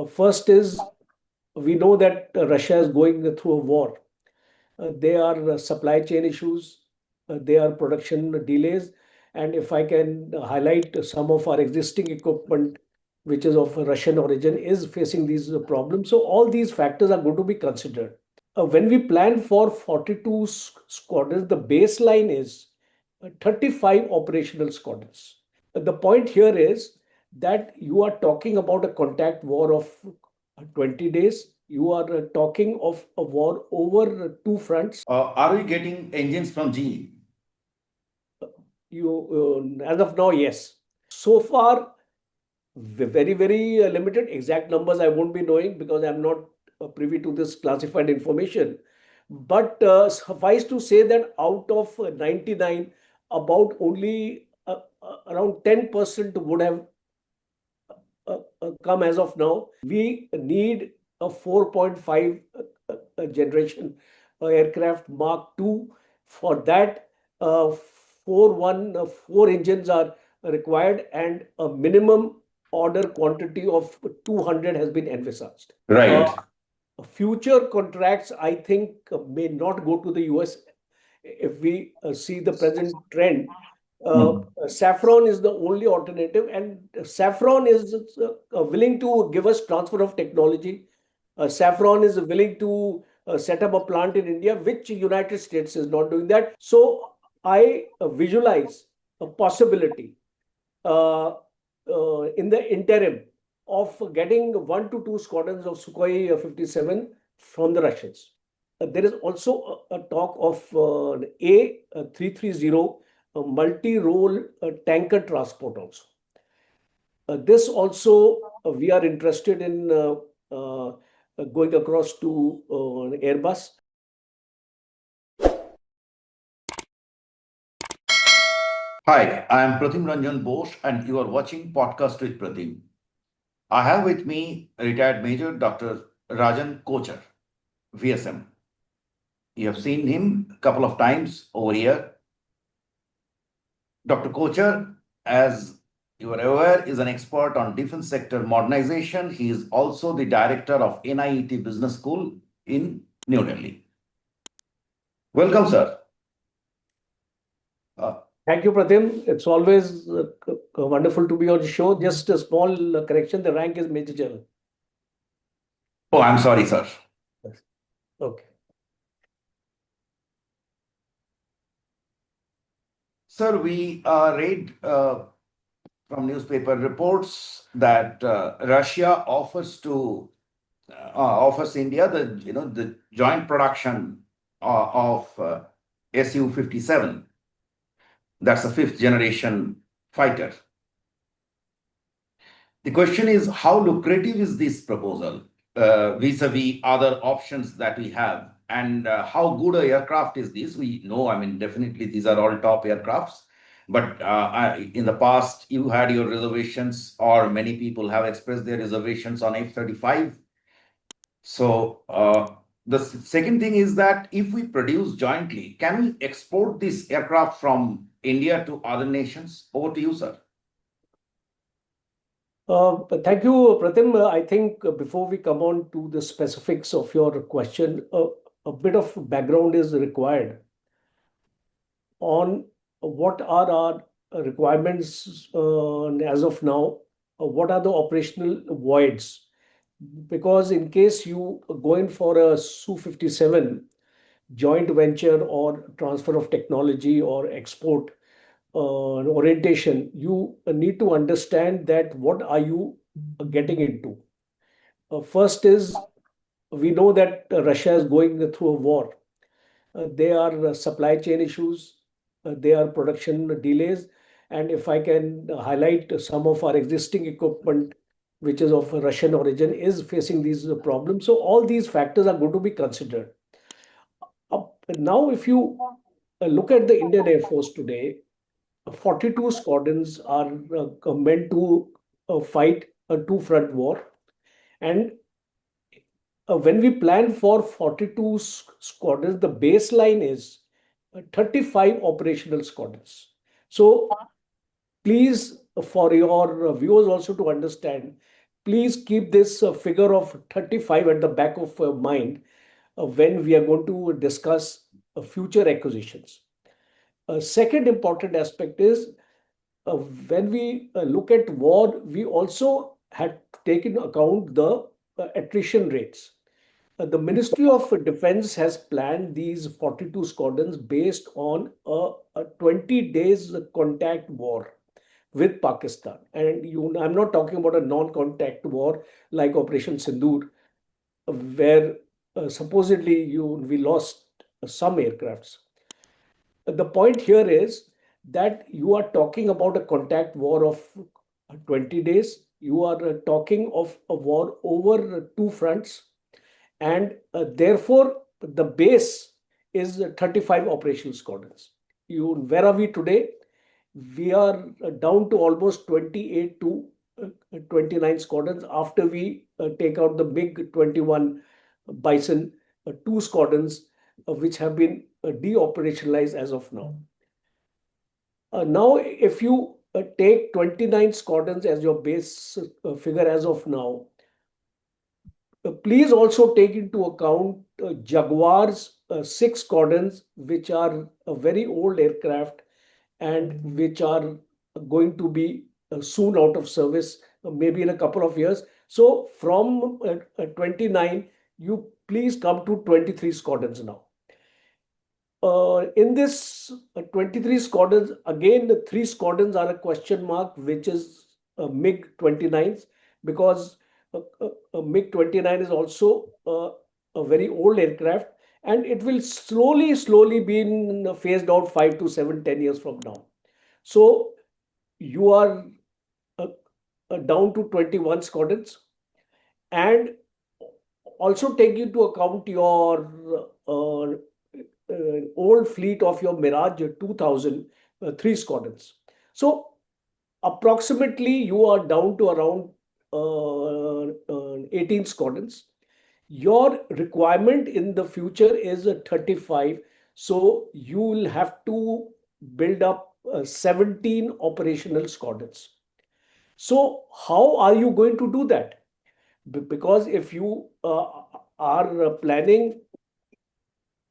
First is we know that Russia is going through a war. There are supply chain issues, there are production delays, and if I can highlight some of our existing equipment, which is of Russian origin, is facing these problems. So all these factors are going to be considered. When we plan for 42 squadrons, the baseline is 35 operational squadrons. The point here is that you are talking about a contact war of 20 days. You are talking of a war over two fronts. Are we getting engines from GE? As of now, yes. So far, very limited. Exact numbers I won't be knowing because I'm not privy to this classified information. But suffice to say that out of 99, about only around 10% would have come as of now. We need a 4.5 generation aircraft Mark II. For that, four engines are required, and a minimum order quantity of 200 has been envisaged. Right. Future contracts, I think, may not go to the US. If we see the present trend, Safran is the only alternative, and Safran is willing to give us transfer of technology. Safran is willing to set up a plant in India, which United States is not doing that. So I visualize a possibility in the interim of getting 1 to 2 squadrons of Sukhoi 57 from the Russians. There is also a talk of A330 multi-role tanker transport also. This also we are interested in going across to Airbus. Hi, I am Pratim Ranjan Bose, and you are watching Podcast with Pratim. I have with me retired Major Dr. Rajan Kochhar, VSM. You have seen him a couple of times over here. Dr. Kochhar, as you are aware, is an expert on defense sector modernization. He is also the director of NIET Business School in New Delhi. Welcome, sir. Thank you, Pratim. It's always wonderful to be on the show. Just a small correction. The rank is Major General. Oh, I'm sorry, sir. Okay. Sir, we read from newspaper reports that Russia offers India the joint production of Su-57. That's a fifth generation fighter. The question is, how lucrative is this proposal vis-a-vis other options that we have, and how good an aircraft is this? We know, I mean, definitely these are all top aircrafts. But in the past, you had your reservations, or many people have expressed their reservations on F-35. So the second thing is that if we produce jointly, can we export this aircraft from India to other nations? Over to you, sir. Thank you, Pratim. I think before we come on to the specifics of your question, a bit of background is required on what are our requirements as of now, what are the operational voids. Because in case you go in for a Su-57 joint venture or transfer of technology or export orientation, you need to understand that what are you getting into. First is we know that Russia is going through a war. There are supply chain issues, there are production delays, and if I can highlight some of our existing equipment, which is of Russian origin, is facing these problems. So all these factors are going to be considered. Now, if you look at the Indian Air Force today, 42 squadrons are meant to fight a two-front war. And when we plan for 42 squadrons, the baseline is 35 operational squadrons. So please, for your viewers also to understand, please keep this figure of 35 at the back of mind when we are going to discuss future acquisitions. A second important aspect is when we look at war, we also had to take into account the attrition rates. The Ministry of Defense has planned these 42 squadrons based on a 20 days contact war with Pakistan. And I'm not talking about a non-contact war like Operation Sindoor, where supposedly we lost some aircrafts. The point here is that you are talking about a contact war of 20 days. You are talking of a war over two fronts, and therefore the base is 35 operational squadrons. Where are we today? We are down to almost 28 to 29 squadrons after we take out the big 21 Bison, two squadrons which have been deoperationalized as of now. Now, if you take 29 squadrons as your base figure as of now, please also take into account Jaguar's six squadrons, which are a very old aircraft and which are going to be soon out of service, maybe in a couple of years. So from 29, you please come to 23 squadrons now. In this 23 squadrons, again, the three squadrons are a question mark, which is MiG 29s, because MiG 29 is also a very old aircraft, and it will slowly be phased out 5 to 7, 10 years from now. So you are uh, down to 21 squadrons, and also take into account your old fleet of your Mirage 2000 three squadrons. So approximately you are down to around 18 squadrons. Your requirement in the future is a 35. So you will have to build up 17 operational squadrons. So how are you going to do that? Because if you are planning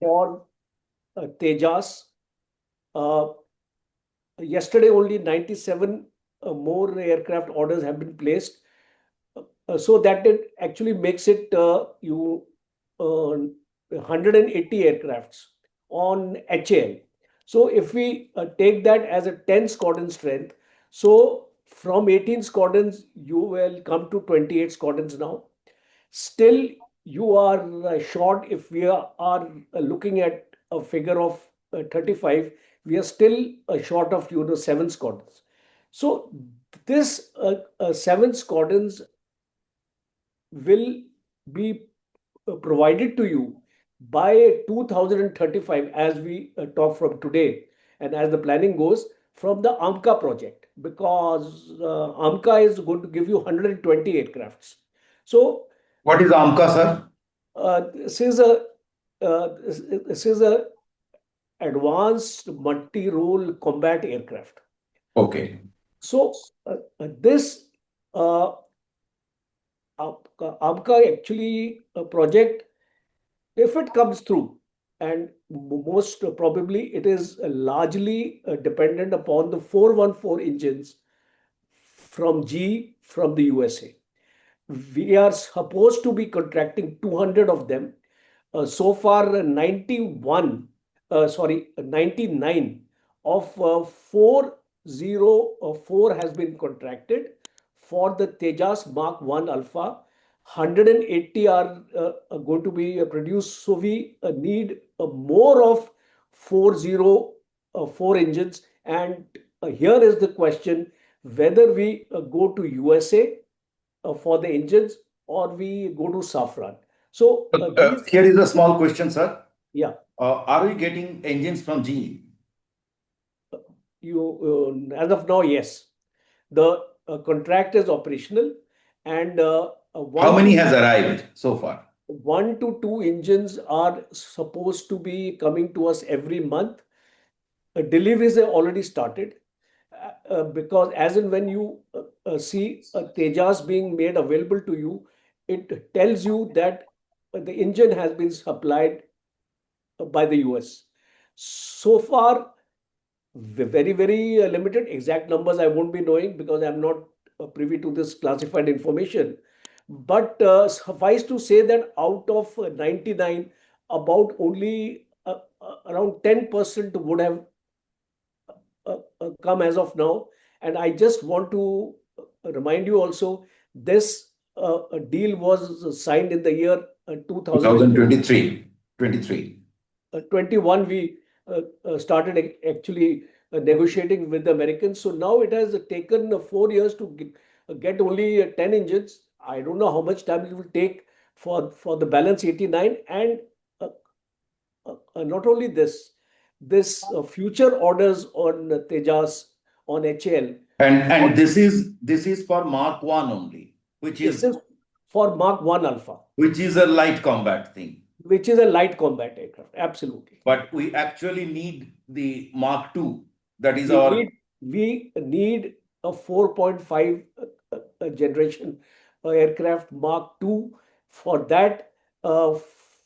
for Tejas, uh, yesterday only 97 more aircraft orders have been placed. So that it actually makes it you 180 aircrafts on HAL. So if we take that as a 10 squadron strength, so from 18 squadrons, you will come to 28 squadrons now. Still, you are short. If we are looking at a figure of 35, we are still short of seven squadrons. So this seven squadrons will be provided to you by 2035, as we talk from today, and as the planning goes from the AMCA project, because AMCA is going to give you 120 aircrafts. So What is AMCA, sir? this is a advanced multi-role combat aircraft. Okay. So this AMCA actually project, if it comes through, and most probably it is largely dependent upon the 414 engines from GE from the USA. We are supposed to be contracting 200 of them. So far, 99 of 404 has been contracted for the Tejas Mark 1 Alpha. 180 are going to be produced. So we need more of 404 engines. And here is the question whether we go to USA for the engines or we go to Safran. So these, Here is a small question, sir. yeah, Are we getting engines from GE? you as of now, yes, the contract is operational, and How many has arrived so far? 1 to 2 engines are supposed to be coming to us every month. Deliveries have already started because as and when you see Tejas being made available to you, it tells you that the engine has been supplied by the US. So far, very, very limited. Exact numbers I won't be knowing because I'm not privy to this classified information. But suffice to say that out of 99, about only around 10% would have come as of now. And I just want to remind you also, this deal was signed in the year 2020. 2023. 23. 21 we started actually negotiating with the Americans. So now it has taken 4 years to get only 10 engines. I don't know how much time it will take for the balance 89. And uh, not only this future orders on Tejas, on HAL, And all this is for Mark 1 only, this is for Mark 1 Alpha, which is a light combat thing. which is a light combat aircraft. Absolutely. But we actually need the Mark 2. That is We our need we need a 4.5 generation aircraft Mark II. For that,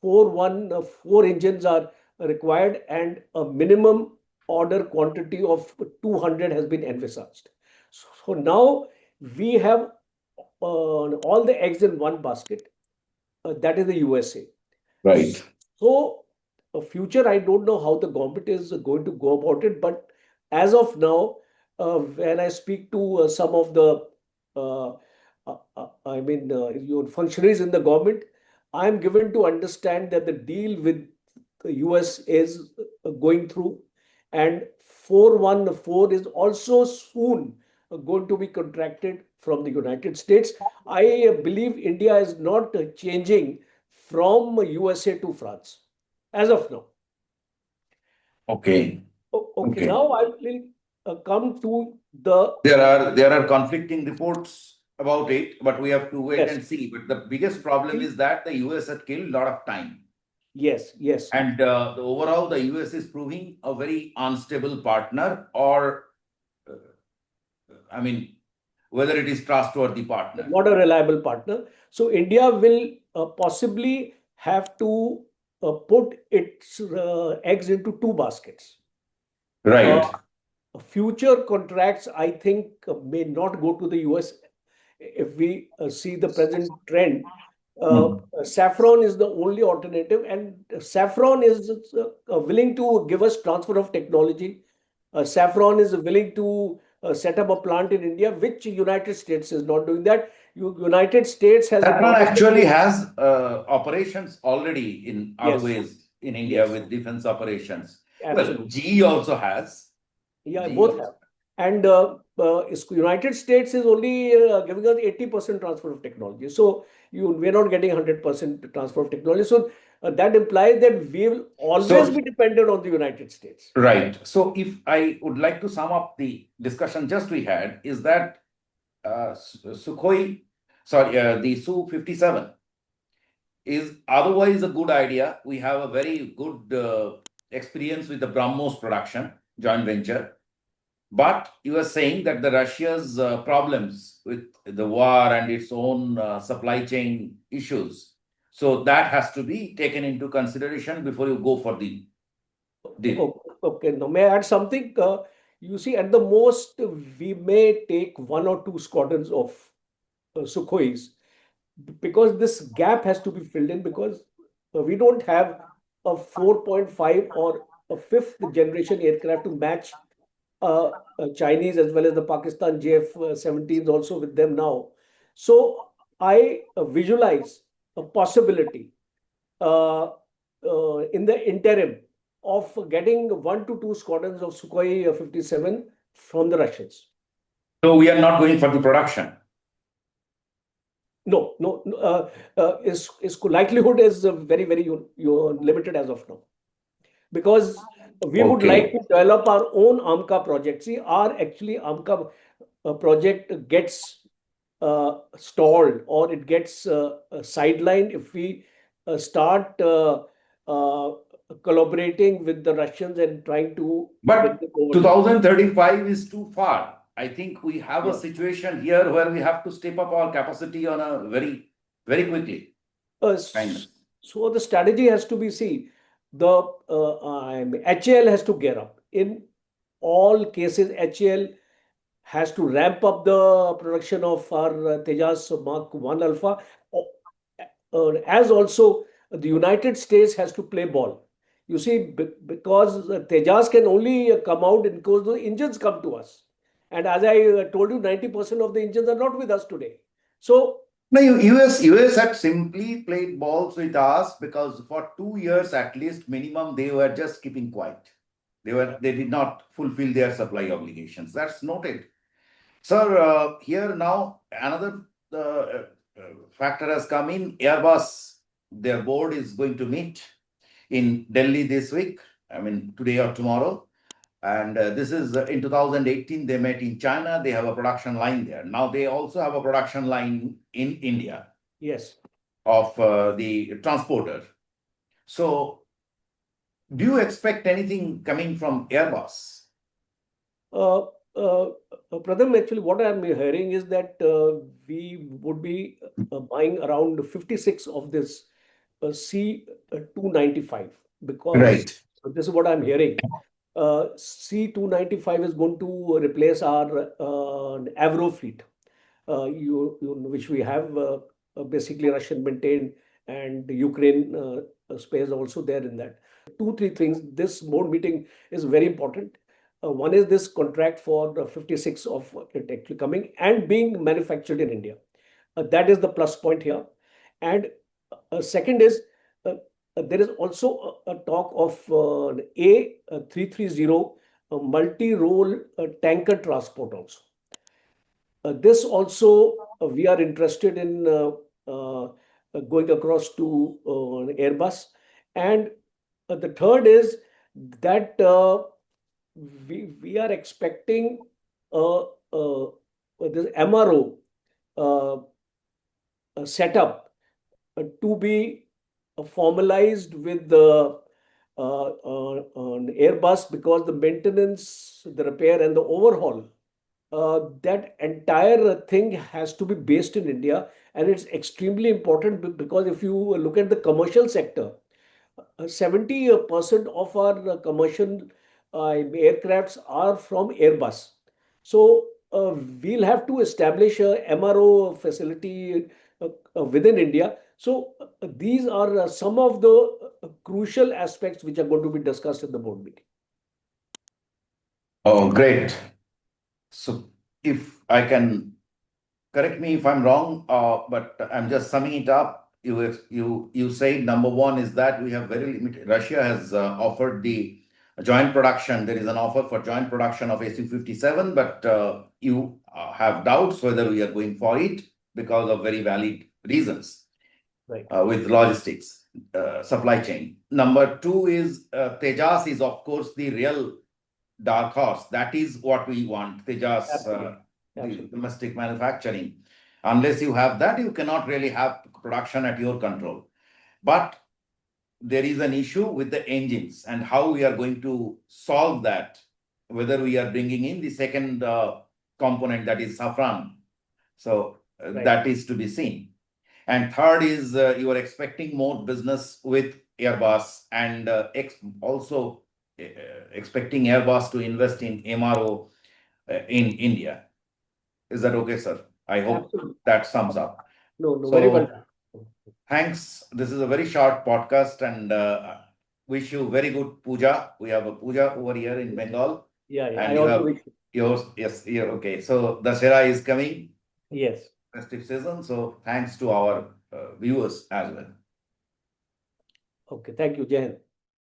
four engines are required, and a minimum order quantity of 200 has been envisaged. So now we have all the eggs in one basket. That is the USA. right. So, future, I don't know how the government is going to go about it, but as of now, when I speak to some of the, your functionaries in the government, I'm given to understand that the deal with the US is going through, and 414 is also soon going to be contracted from the United States. I believe India is not changing from USA to France as of now. Okay. Okay, Okay. now I will come to the There are conflicting reports about it, but we have to wait yes, and see. But the biggest problem is that the US had killed a lot of time. yes. And the overall, the US is proving a very unstable partner, or I mean, whether it is trustworthy partner. Not a reliable partner. So India will possibly have to put its eggs into two baskets. Uh, Right. Future contracts, I think, may not go to the US. If we see the present trend, Hmm. Safran is the only alternative, and Safran is willing to give us transfer of technology. Safran is willing to set up a plant in India, which United States is not doing that. United States has a Safran problem with actually has operations already in other yes, ways in India yes, with defense operations. Well, absolutely. GE also has. Yeah, GE both also. have. And United States is only giving us 80% transfer of technology. So we're not getting 100% transfer of technology. So that implies that we will always So, be dependent on the United States. right. So, if I would like to sum up the discussion just we had, is that Sukhoi, sorry, the Su-57 is otherwise a good idea. We have a very good experience with the BrahMos production joint venture. But you are saying that the Russia's problems with the war and its own supply chain issues, so that has to be taken into consideration before you go for the deal. Okay, now may I add something? You see, at the most, we may take one or two squadrons of Sukhois, because this gap has to be filled in, because we don't have a 4.5 or a fifth generation aircraft to match Chinese as well as the Pakistan JF-17s also with them now. So I visualize a possibility uh, in the interim of getting one to two squadrons of Sukhoi 57 from the Russians. So we are not going for the production. No. Is likelihood is very, very limited as of now, because we would like Okay. to develop our own AMCA project. See, our actually AMCA project gets stalled, or it gets sidelined if we start uh, collaborating with the Russians and trying to win But them over. 2035 is too far. I think we have a Yeah. situation here where we have to step up our capacity on a very quickly. Kind of. So the strategy has to be, see, the HAL has to gear up. In all cases, HAL has to ramp up the production of our Tejas Mark 1 Alpha, o- as also the United States has to play ball. You see, because Tejas can only come out because the engines come to us. And as I told you, 90% of the engines are not with us today. So, No, US had simply played balls with us because for 2 years at least minimum they were just keeping quiet. They did not fulfill their supply obligations. That's noted. Sir, here now another factor has come in. Airbus, their board is going to meet in Delhi this week. I mean today or tomorrow. And this is in 2018, they met in China. They have a production line there. Now they also have a production line in India yes. of the transporter. So, do you expect anything coming from Airbus? Uh, Pratham, actually, what I'm hearing is that we would be buying around 56 of this C295 because Right. this is what I'm hearing. C295 is going to replace our Avro fleet, which we have basically Russian maintained and Ukraine space also there in that. Two, three things. This board meeting is very important. One is this contract for the 56 of it actually coming and being manufactured in India. That is the plus point here. And second is there is also a talk of A330 multi-role tanker transport also. This also we are interested in going across to Airbus. And the third is that we are expecting this MRO uh, setup to be formalized with the on Airbus because the maintenance, the repair, and the overhaul, that entire thing has to be based in India, and it's extremely important because if you look at the commercial sector, 70% of our commercial aircrafts are from Airbus. So we'll have to establish a MRO facility within India. So these are some of the crucial aspects which are going to be discussed in the board meeting. Oh, great. So, if I can correct me if I'm wrong, but I'm just summing it up. You say number one is that we have very limited. Russia has offered the joint production. There is an offer for joint production of Su-57, but you have doubts whether we are going for it because of very valid reasons Right. with logistics, supply chain. Number two is Tejas is of course the real dark horse. That is what we want. Tejas, Absolutely. the Absolutely. domestic manufacturing. Unless you have that, you cannot really have production at your control. But there is an issue with the engines and how we are going to solve that, whether we are bringing in the second component that is Safran. So Right. that is to be seen. And third is you are expecting more business with Airbus and also expecting Airbus to invest in MRO in India. Is that okay, sir? I hope Absolutely. that sums up. No, no, very well So done. thanks. This is a very short podcast and wish you very good puja. We have a puja over here in Bengal Yeah, yeah. I and you also have wish. yours. Yes, yeah, okay. So Dasera is coming, Yes. festive season. So thanks to our viewers as well. Okay. Thank you, Jai Hind.